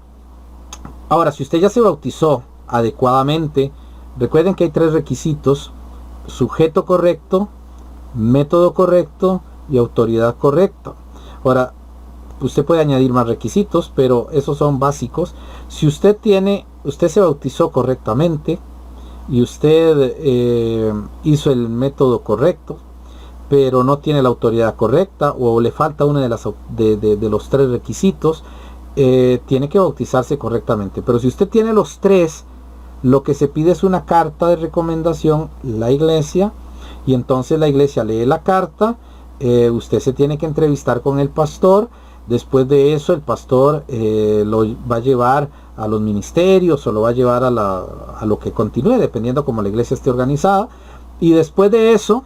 Ahora, si usted ya se bautizó adecuadamente, recuerden que hay 3 requisitos: sujeto correcto, método correcto y autoridad correcta. Ahora, usted puede añadir más requisitos, pero esos son básicos. Si usted se bautizó correctamente y usted hizo el método correcto, pero no tiene la autoridad correcta o le falta una de los 3 requisitos, tiene que bautizarse correctamente. Pero si usted tiene los 3, lo que se pide es una carta de recomendación, la iglesia, y entonces la iglesia lee la carta, usted se tiene que entrevistar con el pastor. Después de eso el pastor lo va a llevar a los ministerios o lo va a llevar a lo que continúe, dependiendo cómo la iglesia esté organizada, y después de eso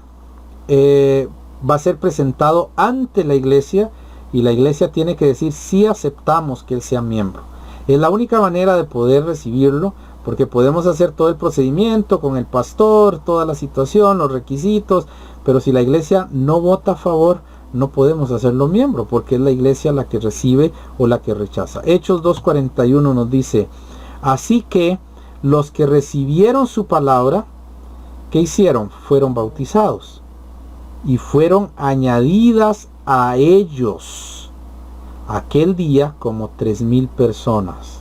va a ser presentado ante la iglesia y la iglesia tiene que decir si aceptamos que él sea miembro. Es la única manera de poder recibirlo, porque podemos hacer todo el procedimiento con el pastor, toda la situación, los requisitos, pero si la iglesia no vota a favor, no podemos hacerlo miembro, porque es la iglesia la que recibe o la que rechaza. Hechos 2:41 nos dice: así que los que recibieron su palabra, ¿qué hicieron? Fueron bautizados y fueron añadidas a ellos aquel día como 3,000 personas.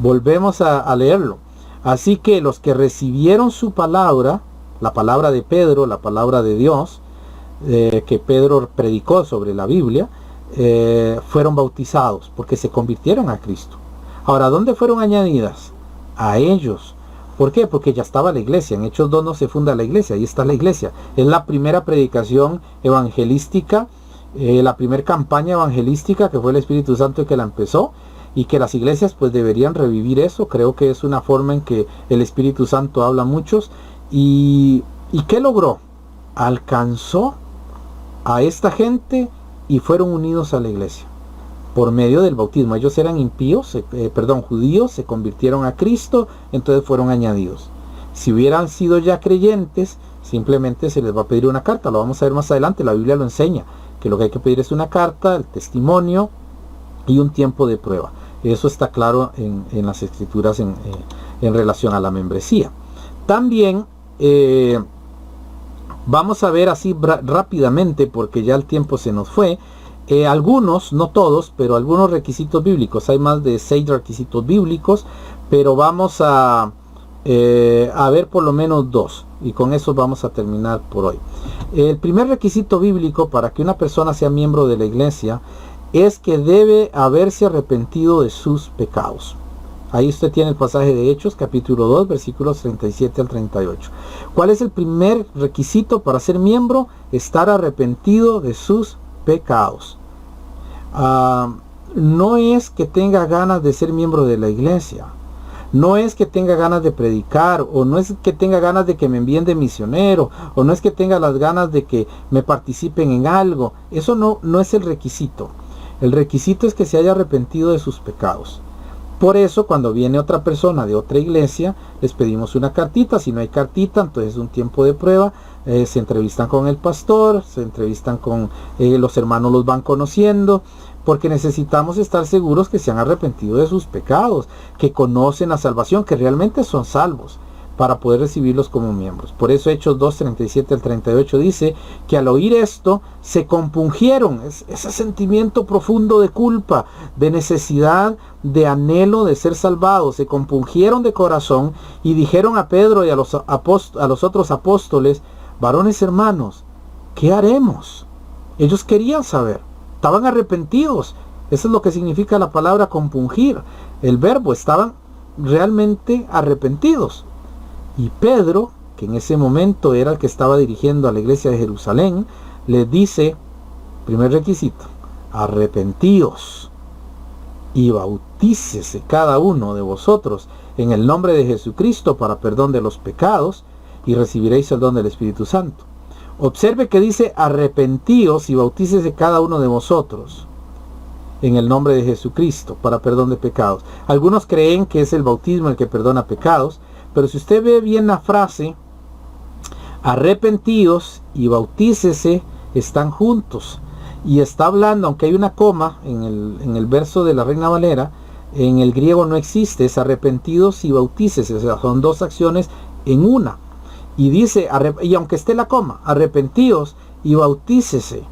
Volvemos a leerlo. Así que los que recibieron su palabra, la palabra de Pedro, la palabra de Dios, que Pedro predicó sobre la Biblia, fueron bautizados porque se convirtieron a Cristo. Ahora, ¿dónde fueron añadidas? A ellos. ¿Por qué? Porque ya estaba la iglesia. En Hechos 2 no se funda la iglesia, ahí está la iglesia. Es la primera predicación evangelística, la primera campaña evangelística que fue el Espíritu Santo que la empezó, y que las iglesias pues deberían revivir eso. Creo que es una forma en que el Espíritu Santo habla a muchos. ¿Y qué logró? Alcanzó a esta gente y fueron unidos a la iglesia por medio del bautismo. Ellos eran judíos, se convirtieron a Cristo, entonces fueron añadidos. Si hubieran sido ya creyentes, simplemente se les va a pedir una carta. Lo vamos a ver más adelante, la Biblia lo enseña, que lo que hay que pedir es una carta, el testimonio y un tiempo de prueba. Eso está claro en las escrituras en relación a la membresía. También Vamos a ver así rápidamente, porque ya el tiempo se nos fue, algunos, no todos, pero algunos requisitos bíblicos. Hay más de 6 requisitos bíblicos, pero vamos a ver por lo menos 2, y con eso vamos a terminar por hoy. El primer requisito bíblico para que una persona sea miembro de la iglesia es que debe haberse arrepentido de sus pecados. Ahí usted tiene el pasaje de Hechos, capítulo 2, versículos 37 al 38. ¿Cuál es el primer requisito para ser miembro? Estar arrepentido de sus pecados. No es que tenga ganas de ser miembro de la iglesia. No es que tenga ganas de predicar, o no es que tenga ganas de que me envíen de misionero, o no es que tenga las ganas de que me participen en algo. Eso no es el requisito. El requisito es que se haya arrepentido de sus pecados. Por eso, cuando viene otra persona de otra iglesia, les pedimos una cartita. Si no hay cartita, entonces es un tiempo de prueba. Se entrevistan con el pastor, se entrevistan con los hermanos, los van conociendo, porque necesitamos estar seguros que se han arrepentido de sus pecados, que conocen la salvación, que realmente son salvos, para poder recibirlos como miembros. Por eso Hechos 2, 37 al 38 dice que al oír esto se compungieron, ese sentimiento profundo de culpa, de necesidad, de anhelo de ser salvados, se compungieron de corazón y dijeron a Pedro y a los otros apóstoles: varones hermanos, ¿qué haremos? Ellos querían saber, estaban arrepentidos. Eso es lo que significa la palabra compungir, el verbo, estaban realmente arrepentidos. Y Pedro, que en ese momento era el que estaba dirigiendo a la iglesia de Jerusalén, les dice, primer requisito: arrepentíos y bautícese cada uno de vosotros en el nombre de Jesucristo para perdón de los pecados, y recibiréis el don del Espíritu Santo. Observe que dice arrepentíos y bautícese cada uno de vosotros en el nombre de Jesucristo para perdón de pecados. Algunos creen que es el bautismo el que perdona pecados, pero si usted ve bien la frase, arrepentíos y bautícese están juntos. Y está hablando, aunque hay una coma en el verso de la Reina Valera, en el griego no existe, es arrepentidos y bautícese, o sea, son dos acciones en una. Y dice, y aunque esté la coma, arrepentíos y bautícese,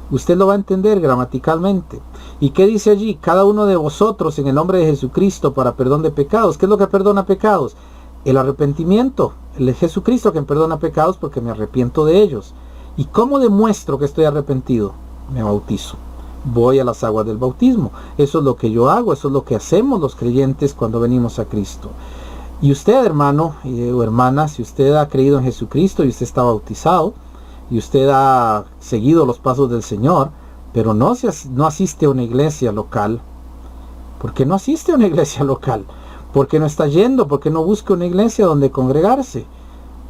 usted lo va a entender gramaticalmente. ¿Y qué dice allí? Cada uno de vosotros en el nombre de Jesucristo para perdón de pecados. ¿Qué es lo que perdona pecados? El arrepentimiento. El de Jesucristo que perdona pecados, porque me arrepiento de ellos. ¿Y cómo demuestro que estoy arrepentido? Me bautizo. Voy a las aguas del bautismo. Eso es lo que yo hago, eso es lo que hacemos los creyentes cuando venimos a Cristo. Y usted, hermano o hermana, si usted ha creído en Jesucristo y usted está bautizado, y usted ha seguido los pasos del Señor, pero no asiste a una iglesia local. ¿Por qué no asiste a una iglesia local? ¿Por qué no está yendo? ¿Por qué no busca una iglesia donde congregarse?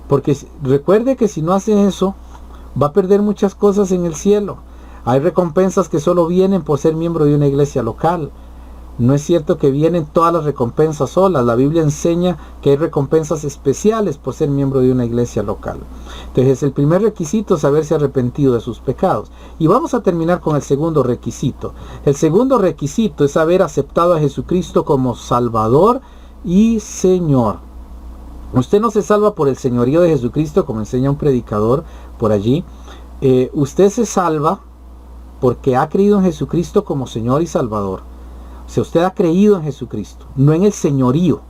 Porque recuerde que si no hace eso, va a perder muchas cosas en el cielo. Hay recompensas que solo vienen por ser miembro de una iglesia local. No es cierto que vienen todas las recompensas solas. La Biblia enseña que hay recompensas especiales por ser miembro de una iglesia local. Entonces el primer requisito es haberse arrepentido de sus pecados. Y vamos a terminar con el segundo requisito. El segundo requisito es haber aceptado a Jesucristo como Salvador y Señor. Usted no se salva por el señorío de Jesucristo, como enseña un predicador por allí. Usted se salva porque ha creído en Jesucristo como Señor y Salvador. O sea, usted ha creído en Jesucristo, no en el señorío.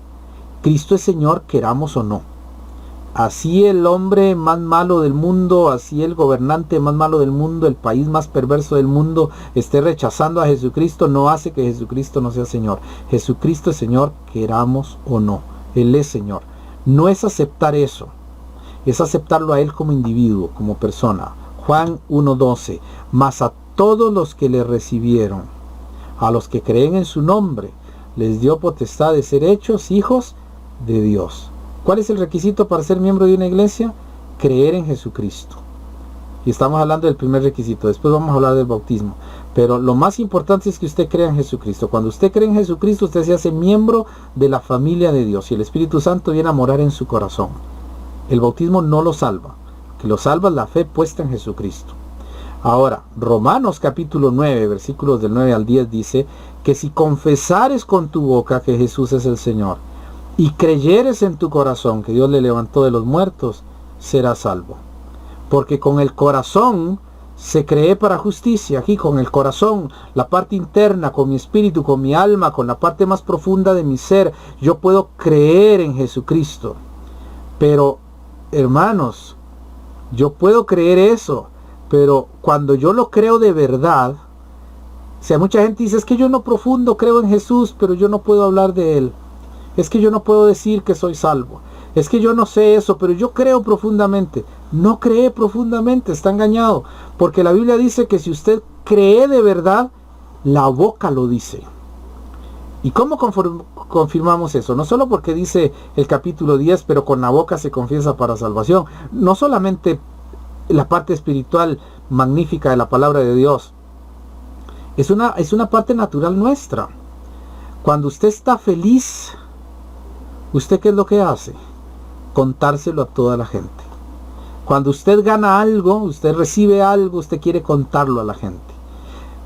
Cristo es Señor, queramos o no. Así el hombre más malo del mundo, así el gobernante más malo del mundo, el país más perverso del mundo esté rechazando a Jesucristo, no hace que Jesucristo no sea Señor. Jesucristo es Señor, queramos o no. Él es Señor. No es aceptar eso, es aceptarlo a Él como individuo, como persona. Juan 1:12, mas a todos los que le recibieron, a los que creen en su nombre, les dio potestad de ser hechos hijos de Dios. ¿Cuál es el requisito para ser miembro de una iglesia? Creer en Jesucristo. Y estamos hablando del primer requisito, después vamos a hablar del bautismo. Pero lo más importante es que usted crea en Jesucristo. Cuando usted cree en Jesucristo, usted se hace miembro de la familia de Dios y el Espíritu Santo viene a morar en su corazón. El bautismo no lo salva. Lo que lo salva es la fe puesta en Jesucristo. Ahora, Romanos capítulo 9, versículos del 9 al 10 dice que si confesares con tu boca que Jesús es el Señor y creyeres en tu corazón que Dios le levantó de los muertos, serás salvo. Porque con el corazón se cree para justicia. Aquí con el corazón, la parte interna, con mi espíritu, con mi alma, con la parte más profunda de mi ser, yo puedo creer en Jesucristo. Pero, hermanos, yo puedo creer eso, pero cuando yo lo creo de verdad, o sea, mucha gente dice, es que yo no profundo creo en Jesús, pero yo no puedo hablar de Él. Es que yo no puedo decir que soy salvo. Es que yo no sé eso, pero yo creo profundamente. No cree profundamente, está engañado. Porque la Biblia dice que si usted cree de verdad, la boca lo dice. ¿Y cómo confirmamos eso? No solo porque dice el capítulo 10, pero con la boca se confiesa para salvación. No solamente la parte espiritual magnífica de la palabra de Dios. Es una parte natural nuestra. Cuando usted está feliz, ¿usted qué es lo que hace? Contárselo a toda la gente. Cuando usted gana algo, usted recibe algo, usted quiere contarlo a la gente.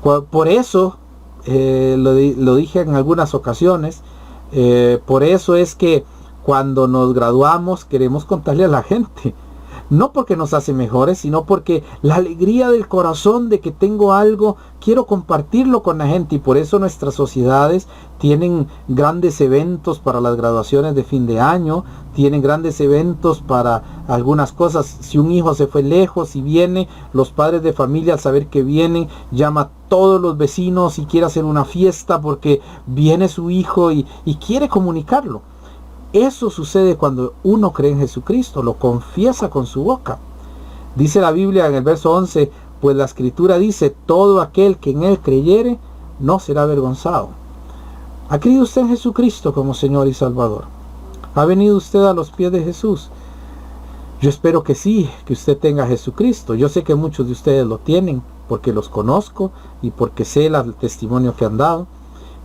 Por eso, lo dije en algunas ocasiones, por eso es que cuando nos graduamos queremos contarle a la gente. No porque nos hace mejores, sino porque la alegría del corazón de que tengo algo, quiero compartirlo con la gente. Y por eso nuestras sociedades tienen grandes eventos para las graduaciones de fin de año, tienen grandes eventos para algunas cosas. Si un hijo se fue lejos y viene, los padres de familia al saber que vienen, llama a todos los vecinos y quiere hacer una fiesta porque viene su hijo y quiere comunicarlo. Eso sucede cuando uno cree en Jesucristo, lo confiesa con su boca. Dice la Biblia en el verso 11, pues la Escritura dice, todo aquel que en Él creyere no será avergonzado. ¿Ha creído usted en Jesucristo como Señor y Salvador? ¿Ha venido usted a los pies de Jesús? Yo espero que sí, que usted tenga a Jesucristo. Yo sé que muchos de ustedes lo tienen, porque los conozco y porque sé el testimonio que han dado.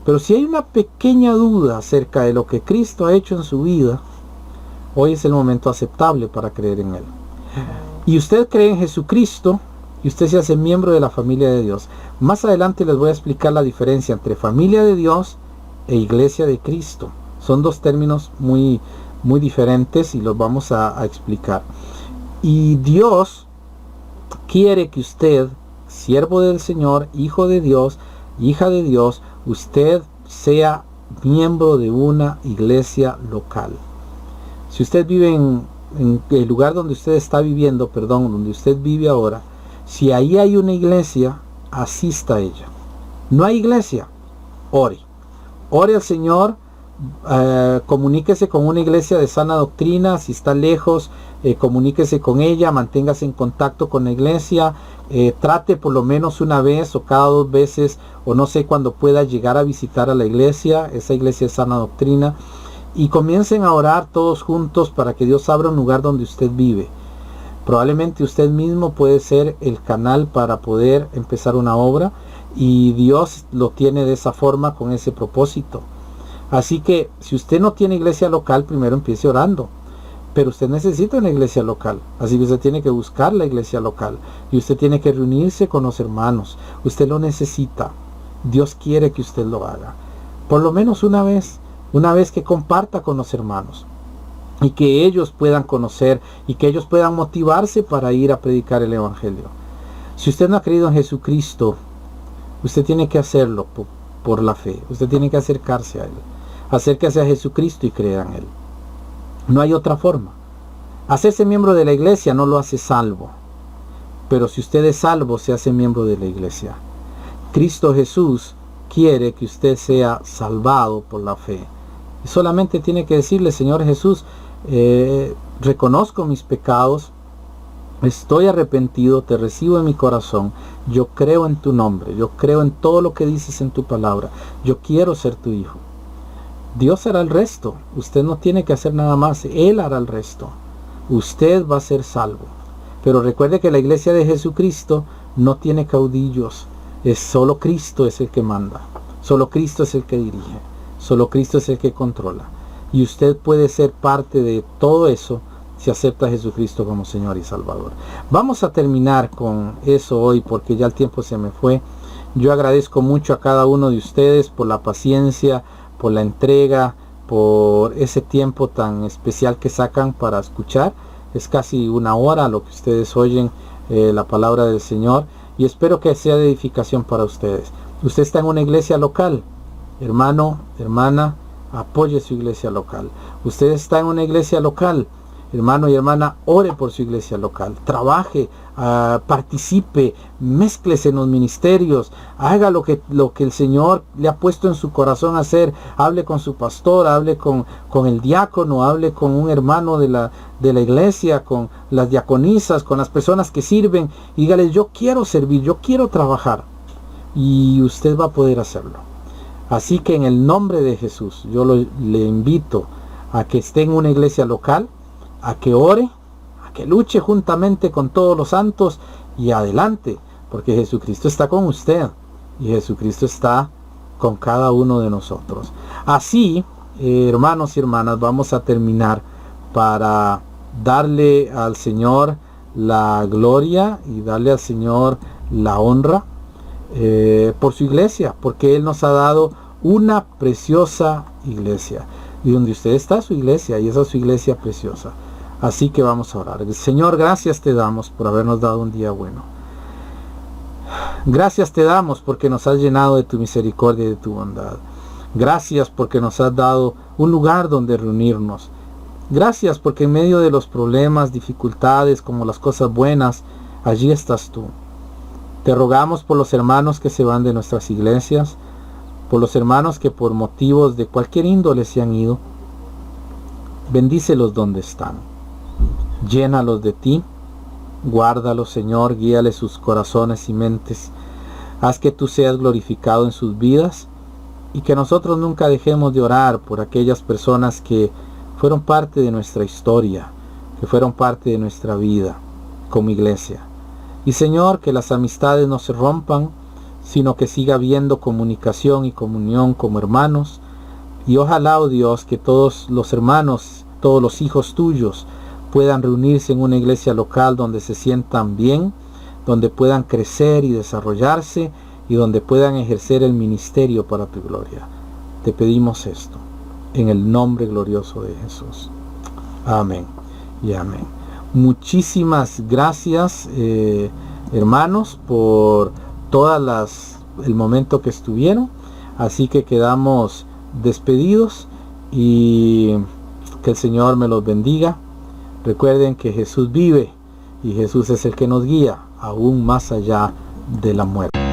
Pero si hay una pequeña duda acerca de lo que Cristo ha hecho en su vida, hoy es el momento aceptable para creer en Él. Y usted cree en Jesucristo y usted se hace miembro de la familia de Dios. Más adelante les voy a explicar la diferencia entre familia de Dios e iglesia de Cristo. Son dos términos muy diferentes y los vamos a explicar. Y Dios quiere que usted, siervo del Señor, hijo de Dios, hija de Dios, usted sea miembro de una iglesia local. Si usted vive en el lugar donde usted está viviendo, donde usted vive ahora, si ahí hay una iglesia, asista a ella. No hay iglesia, ore. Ore al Señor, comuníquese con una iglesia de sana doctrina. Si está lejos, comuníquese con ella, manténgase en contacto con la iglesia. Trate por lo menos una vez o cada 2 veces, o no sé, cuando pueda llegar a visitar a la iglesia, esa iglesia de sana doctrina, y comiencen a orar todos juntos para que Dios abra un lugar donde usted vive. Probablemente usted mismo puede ser el canal para poder empezar una obra, y Dios lo tiene de esa forma, con ese propósito. Así que si usted no tiene iglesia local, primero empiece orando. Pero usted necesita una iglesia local, así que usted tiene que buscar la iglesia local y usted tiene que reunirse con los hermanos. Usted lo necesita. Dios quiere que usted lo haga. Por lo menos una vez que comparta con los hermanos y que ellos puedan conocer y que ellos puedan motivarse para ir a predicar el Evangelio. Si usted no ha creído en Jesucristo, usted tiene que hacerlo por la fe. Usted tiene que acercarse a Él. Acérquese a Jesucristo y crea en Él. No hay otra forma. Hacerse miembro de la iglesia no lo hace salvo. Pero si usted es salvo, se hace miembro de la iglesia. Cristo Jesús quiere que usted sea salvado por la fe. Y solamente tiene que decirle, Señor Jesús, reconozco mis pecados, estoy arrepentido, te recibo en mi corazón, yo creo en tu nombre, yo creo en todo lo que dices en tu palabra, yo quiero ser tu hijo. Dios hará el resto. Usted no tiene que hacer nada más. Él hará el resto. Usted va a ser salvo. Pero recuerde que la iglesia de Jesucristo no tiene caudillos. Solo Cristo es el que manda. Solo Cristo es el que dirige. Solo Cristo es el que controla. Y usted puede ser parte de todo eso si acepta a Jesucristo como Señor y Salvador. Vamos a terminar con eso hoy porque ya el tiempo se me fue. Yo agradezco mucho a cada uno de ustedes por la paciencia, por la entrega, por ese tiempo tan especial que sacan para escuchar. es casi una hora lo que ustedes oyen la palabra del Señor, y espero que sea de edificación para ustedes. Usted está en una iglesia local, hermano, hermana, apoye su iglesia local. Usted está en una iglesia local, hermano y hermana, ore por su iglesia local, trabaje, participe, mézclese en los ministerios, haga lo que el Señor le ha puesto en su corazón hacer. Hable con su pastor, hable con el diácono, hable con un hermano de la iglesia, con las diaconisas, con las personas que sirven. Dígales: yo quiero servir, yo quiero trabajar, y usted va a poder hacerlo. Así que en el nombre de Jesús yo le invito a que esté en una iglesia local, a que ore, a que luche juntamente con todos los santos, y adelante, porque Jesucristo está con usted y Jesucristo está con cada uno de nosotros. Así, hermanos y hermanas, vamos a terminar para darle al Señor la gloria y darle al Señor la honra por su iglesia, porque Él nos ha dado una preciosa iglesia, y donde usted está es su iglesia, y esa es su iglesia preciosa. Así que vamos a orar. Señor, gracias te damos por habernos dado un día bueno. Gracias te damos porque nos has llenado de tu misericordia y de tu bondad. Gracias porque nos has dado un lugar donde reunirnos. Gracias porque en medio de los problemas, dificultades, como las cosas buenas, allí estás tú. Te rogamos por los hermanos que se van de nuestras iglesias, por los hermanos que por motivos de cualquier índole se han ido. Bendícelos donde están. Llénalos de ti. Guárdalos, Señor, guíales sus corazones y mentes. Haz que tú seas glorificado en sus vidas, y que nosotros nunca dejemos de orar por aquellas personas que fueron parte de nuestra historia, que fueron parte de nuestra vida como iglesia. Y Señor, que las amistades no se rompan, sino que siga habiendo comunicación y comunión como hermanos. Y ojalá, oh Dios, que todos los hermanos, todos los hijos tuyos, puedan reunirse en una iglesia local donde se sientan bien, donde puedan crecer y desarrollarse, y donde puedan ejercer el ministerio para tu gloria. Te pedimos esto en el nombre glorioso de Jesús. Amén y amén. Muchísimas gracias, hermanos, por el momento que estuvieron. Así que quedamos despedidos, y que el Señor me los bendiga. Recuerden que Jesús vive, y Jesús es el que nos guía aún más allá de la muerte.